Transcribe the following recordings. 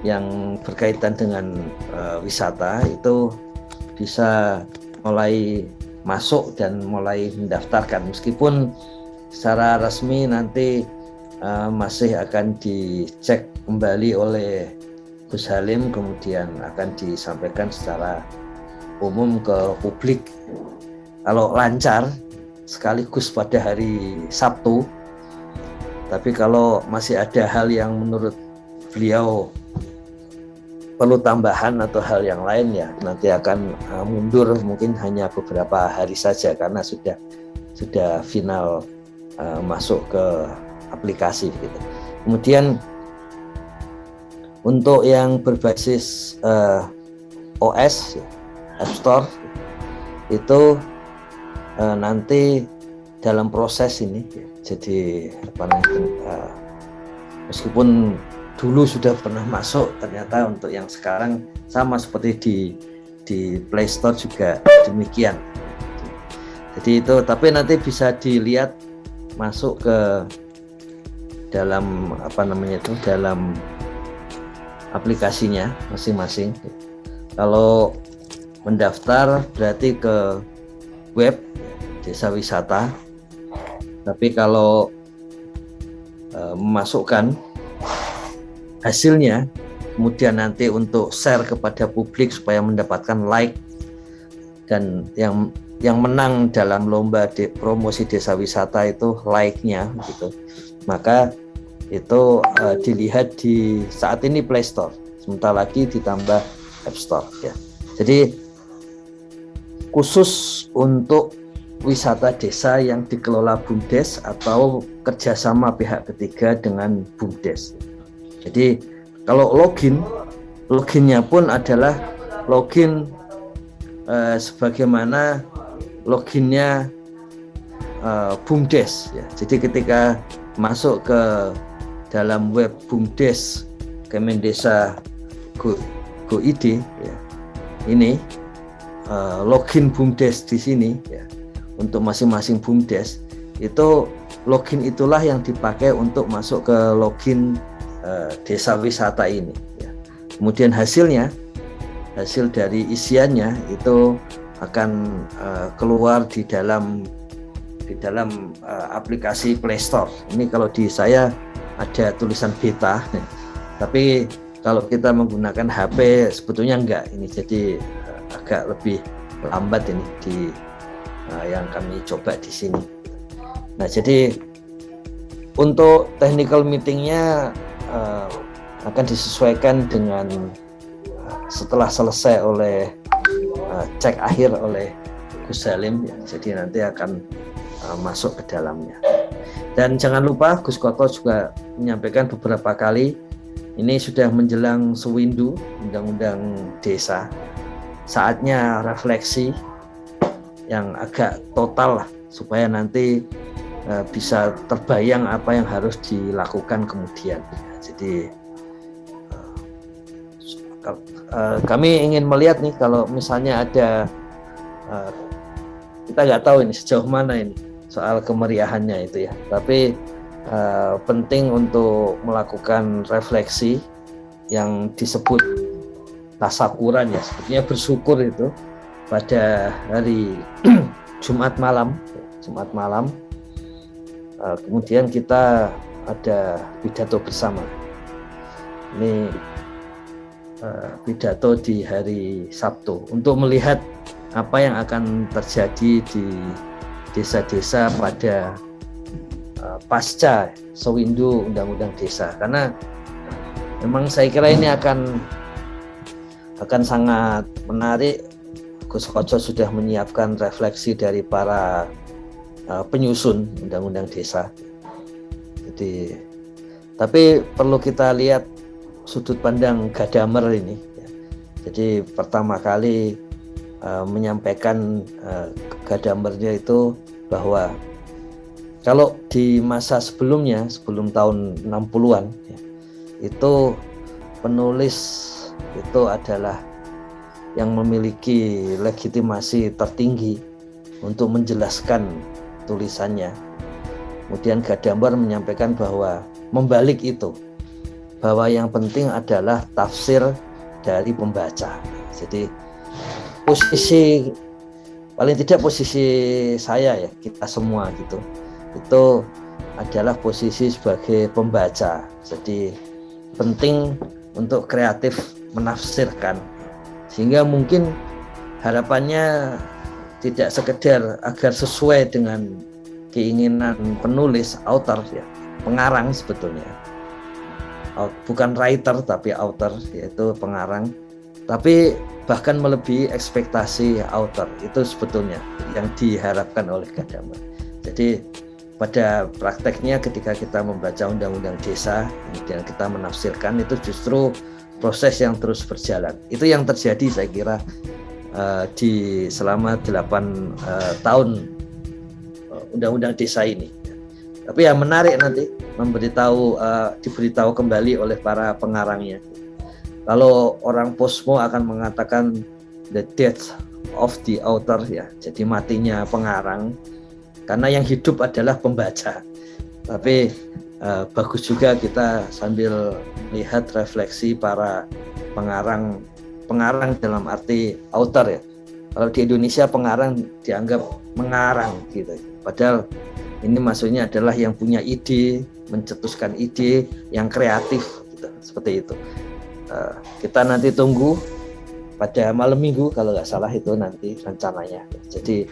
yang berkaitan dengan wisata itu bisa mulai masuk dan mulai mendaftarkan, meskipun secara resmi nanti masih akan dicek kembali oleh Gus Halim, kemudian akan disampaikan secara umum ke publik kalau lancar sekaligus pada hari Sabtu. Tapi kalau masih ada hal yang menurut beliau perlu tambahan atau hal yang lain, ya nanti akan mundur mungkin hanya beberapa hari saja karena sudah final masuk ke aplikasi gitu. Kemudian untuk yang berbasis OS App Store itu nanti dalam proses ini, jadi meskipun dulu sudah pernah masuk, ternyata untuk yang sekarang sama seperti di Play Store juga demikian. Jadi itu, tapi nanti bisa dilihat masuk ke dalam dalam aplikasinya masing-masing. Kalau mendaftar berarti ke web Desa Wisata, tapi kalau memasukkan hasilnya kemudian nanti untuk share kepada publik supaya mendapatkan like, dan yang menang dalam lomba promosi desa wisata itu like-nya gitu, maka itu dilihat di saat ini Play Store, sebentar lagi ditambah App Store ya. Jadi khusus untuk wisata desa yang dikelola BUMDes atau kerjasama pihak ketiga dengan BUMDes. Jadi kalau loginnya pun adalah login sebagaimana loginnya BUMDes ya. Jadi ketika masuk ke dalam web BUMDes Kemendesa Go.id ya, ini login BUMDes di sini ya, untuk masing-masing BUMDes itu login itulah yang dipakai untuk masuk ke login desa wisata ini ya. Kemudian hasil dari isiannya itu akan keluar di dalam aplikasi Play Store. Ini kalau di saya ada tulisan beta, tapi kalau kita menggunakan HP sebetulnya enggak ini, jadi agak lebih lambat ini di yang kami coba di sini. Nah, jadi untuk technical meetingnya akan disesuaikan dengan setelah selesai oleh cek akhir oleh Gus Halim ya. Jadi nanti akan masuk ke dalamnya. Dan jangan lupa Gus Koto juga menyampaikan beberapa kali, ini sudah menjelang sewindu Undang-Undang Desa, saatnya refleksi yang agak total lah, supaya nanti bisa terbayang apa yang harus dilakukan kemudian. Jadi kami ingin melihat nih, kalau misalnya ada kita nggak tahu ini sejauh mana ini soal kemeriahannya itu ya, tapi penting untuk melakukan refleksi yang disebut tasakuran ya, sebetulnya bersyukur itu pada hari Jumat malam. Kemudian kita ada pidato bersama. Ini pidato di hari Sabtu untuk melihat apa yang akan terjadi di desa-desa pada pasca sewindu Undang-Undang Desa, karena memang saya kira ini akan sangat menarik. Gus Koco sudah menyiapkan refleksi dari para penyusun Undang-Undang Desa. Jadi, tapi perlu kita lihat sudut pandang Gadamer ini. Jadi pertama kali menyampaikan Gadamernya itu bahwa kalau di masa sebelumnya, sebelum tahun 60-an ya, itu penulis itu adalah yang memiliki legitimasi tertinggi untuk menjelaskan tulisannya. Kemudian Gadamer menyampaikan bahwa membalik itu, bahwa yang penting adalah tafsir dari pembaca. Jadi posisi, paling tidak posisi saya ya, kita semua gitu, itu adalah posisi sebagai pembaca. Jadi penting untuk kreatif menafsirkan, sehingga mungkin harapannya tidak sekedar agar sesuai dengan keinginan penulis, author ya, pengarang sebetulnya, bukan writer tapi author, yaitu pengarang, tapi bahkan melebihi ekspektasi author. Itu sebetulnya yang diharapkan oleh Gadamer. Jadi pada prakteknya ketika kita membaca Undang-Undang Desa, kemudian kita menafsirkan, itu justru proses yang terus berjalan. Itu yang terjadi saya kira di selama 8 tahun Undang-Undang Desa ini. Tapi yang menarik nanti diberitahu kembali oleh para pengarangnya. Kalau orang posmo akan mengatakan the death of the author ya, jadi matinya pengarang, karena yang hidup adalah pembaca. Tapi bagus juga kita sambil lihat refleksi para pengarang dalam arti author ya. Kalau di Indonesia pengarang dianggap mengarang gitu. Padahal ini maksudnya adalah yang punya ide, mencetuskan ide, yang kreatif gitu, seperti itu. Kita nanti tunggu pada malam minggu kalau nggak salah itu nanti rencananya. Jadi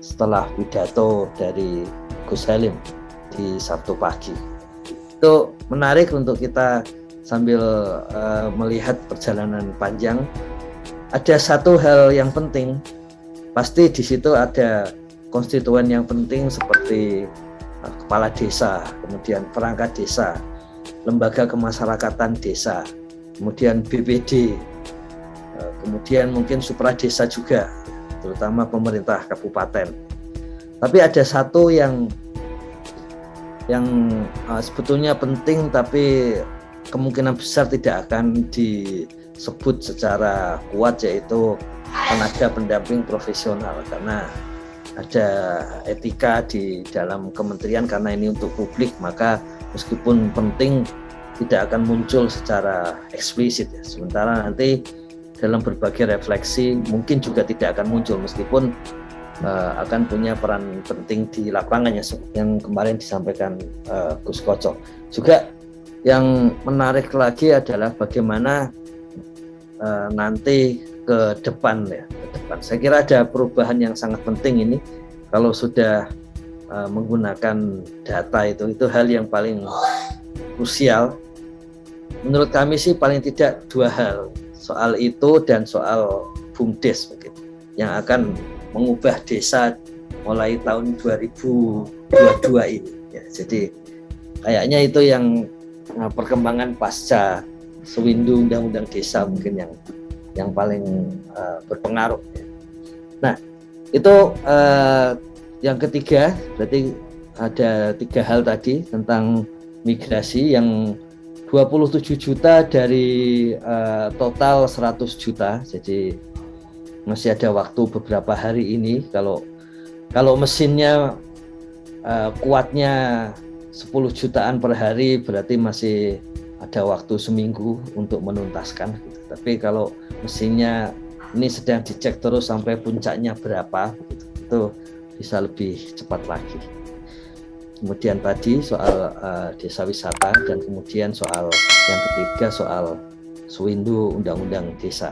setelah pidato dari Gus Halim di Sabtu pagi, itu menarik untuk kita sambil melihat perjalanan panjang. Ada satu hal yang penting, pasti di situ ada konstituen yang penting seperti kepala desa, kemudian perangkat desa, lembaga kemasyarakatan desa, kemudian BPD, kemudian mungkin supradesa juga, terutama pemerintah kabupaten. Tapi ada satu yang sebetulnya penting, tapi kemungkinan besar tidak akan disebut secara kuat, yaitu tenaga pendamping profesional, karena ada etika di dalam kementerian. Karena ini untuk publik, maka meskipun penting tidak akan muncul secara eksplisit ya. Sementara nanti dalam berbagai refleksi mungkin juga tidak akan muncul, meskipun akan punya peran penting di lapangannya, yang kemarin disampaikan Gus Koco. Juga yang menarik lagi adalah bagaimana nanti ke depan ya, saya kira ada perubahan yang sangat penting ini. Kalau sudah menggunakan data, itu hal yang paling krusial menurut kami sih, paling tidak dua hal, soal itu dan soal BUMDes mungkin, yang akan mengubah desa mulai tahun 2022 ini ya. Jadi kayaknya itu yang perkembangan pasca sewindu Undang-Undang Desa mungkin yang paling berpengaruh ya. Nah itu yang ketiga, berarti ada 3 hal tadi tentang migrasi, yang 27 juta dari total 100 juta. Jadi masih ada waktu beberapa hari ini. Kalau mesinnya kuatnya 10 jutaan per hari, berarti masih ada waktu seminggu untuk menuntaskan gitu. Tapi kalau mesinnya ini sedang dicek terus sampai puncaknya berapa gitu, itu bisa lebih cepat lagi. Kemudian tadi soal desa wisata, dan kemudian soal yang ketiga soal sewindu Undang-Undang Desa.